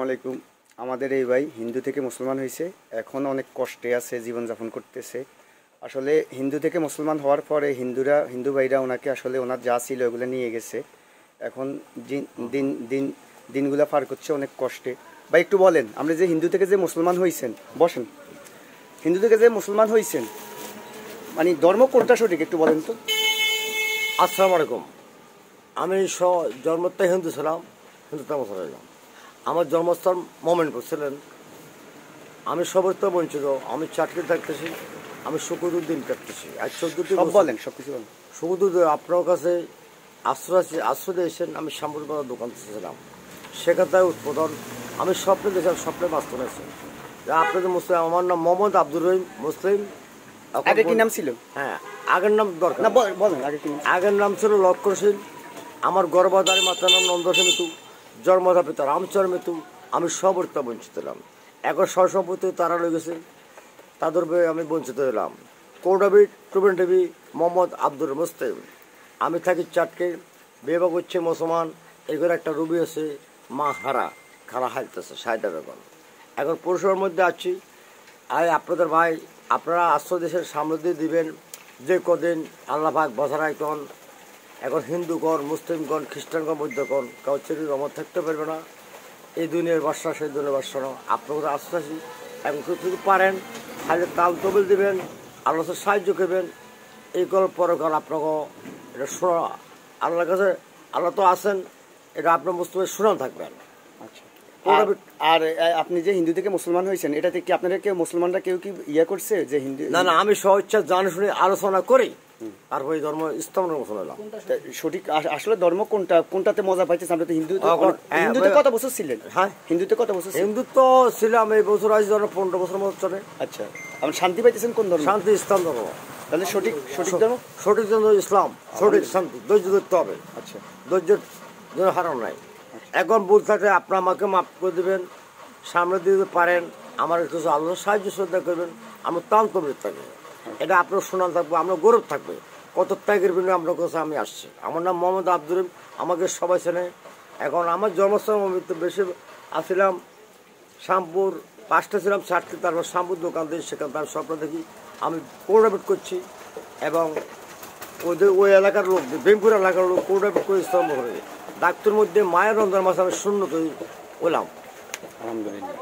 আলাইকুম। আমাদের এই ভাই হিন্দু থেকে মুসলমান হয়েছে, এখন অনেক কষ্টে আছে, জীবনযাপন করতেছে। আসলে হিন্দু থেকে মুসলমান হওয়ার পরে হিন্দু ভাইরা ওনাকে আসলে ওনার যা ছিল ওগুলো নিয়ে গেছে। এখন দিন দিন দিনগুলো পার করছে অনেক কষ্টে। ভাই একটু বলেন, আপনি যে হিন্দু থেকে যে মুসলমান হয়েছেন, বসেন, হিন্দু থেকে যে মুসলমান হয়েছেন মানে ধর্ম কোনটা সঠিক একটু বলেন তো। আসসালামু আলাইকুম। আমি জন্মতে হিন্দু ছিলাম, হিন্দুতে মুসলমান হলাম। আমার জন্মস্থান মোমেনপুর ছিলেন। আমি সবর্ত বঞ্চিত, আমি চাকরি থাকতেছি, আমি শুকুরুদ্দিন কাটতেছি। আর 14টি বলেন, সব কিছু বলেন। শুকুরুদ্দিন আপনার কাছে আশ্রয় দিয়েছেন। আমি সামরিক দোকান ছিলাম, সেখান থেকে উৎপাদন আমি স্বপ্নে দেখলাম, স্বপ্নে বাস্তব হয়েছে আপনাদের মুসলিম। আমার নাম মোহাম্মদ আব্দুর রহিম, মুসলিম। আগে কি নাম ছিল? হ্যাঁ, আগের নাম দরকার না, বলেন আগে কি নাম। আগের নাম ছিল লক্ষ্যশীল। আমার গর্ভধারী মাতার নাম নন্দসী মিতু, জন্মদা পিতা রামচর মিতু। আমি সবর্তা বঞ্চিত হলাম। এখন সসম্পত্তি তারা লয়ে গেছে, তাদের আমি বঞ্চিত হলাম। কোডাবিট টুবেন টিভি মোহাম্মদ আব্দুর মুসলিম। আমি থাকি চাটকে, বিবাহ করছে মুসলমান। এগুলো একটা রুবি আছে, মা হারা খারা হাইতেছে 60 বেগম। এখন পৌরসভার মধ্যে আছি। আপনাদের ভাই, আপনারা আশ্রয় দেশের সামনে দিয়ে দিবেন যে কদিন আল্লাহ পাক বছর আইকন। এখন হিন্দুগণ, মুসলিমগণ, খ্রিস্টানগণ, বৌদ্ধগণ কেউ চির রমত থাকতে পারবে না। এই দুনিয়ার বাসা সেই দুনিয়ার বাসা না। আপনারা আশ্বাসী এখন যদি পারেন খালি তাল তবিল দিবেন, আল্লাহ সাহায্য করবেন। এই গল্প পরকাল আপনাকে এটা শোনা আল্লাহর কাছে, আল্লাহ তো আছেন, এটা আপনার মুসলিমের শোনান থাকবেন। আচ্ছা, আর আপনি যে হিন্দু থেকে মুসলমান হয়েছেন, এটাতে কি আপনারা কেউ মুসলমানরা কেউ কি ইয়ে করছে যে হিন্দু? না, আমি স্বইচ্ছা জানে শুনে আলোচনা করি, তারপর এই ধর্ম ইসলাম মুসলমান। সঠিক আসলে ধর্ম কোনটাতে মজা পাইতেছেন? আপনি তো হিন্দুতে কত বছর ছিলেন? হ্যাঁ, হিন্দুতে কত বছর? হিন্দুত্ব ছিলাম এই বছর আজ 15 বছর মতো চলে। আচ্ছা, আপনি শান্তি পাইতেছেন কোন ধর্ম? শান্তি ইসলাম ধর্ম। তাহলে সঠিক ধর্ম, সঠিক ধর্ম ইসলাম, সঠিক শান্তি। ধৈর্য ধরতে হবে। আচ্ছা, ধৈর্যের জন্য হারানো নাই। এখন ভুল থাকলে আপনার আমাকে মাফ করে দেবেন, সামনে দিতে পারেন, আমার কিছু আল্লাহ সাহায্য শ্রদ্ধা করবেন। আমার তান্তবিত থাকবে, এটা আপনার শোনান থাকবে, আপনার গৌরব থাকবে। কত ত্যাগের বিনিময়ে আপনার কাছে আমি আসছি। আমার নাম মোহাম্মদ আব্দুর রহিম, আমাকে সবাই চেনে। এখন আমার জন্মস্থান আমি তো বেশি আসছিলাম শ্যামপুর, 5টা ছিলাম 4টি, তারপর শ্যামপুর দোকান দিয়ে সেখান থেকে স্বপ্ন দেখি আমি কোর্ডাবেট করছি। এবং ওই এলাকার লোক, বেমপুর এলাকার লোক কোর্ডাবেট করে স্তম্ভ করে ডাক্তার মধ্যে মায়ের রমজান মাসে আমি শূন্য তৈরি হলাম। আলহামদুলিল্লাহ।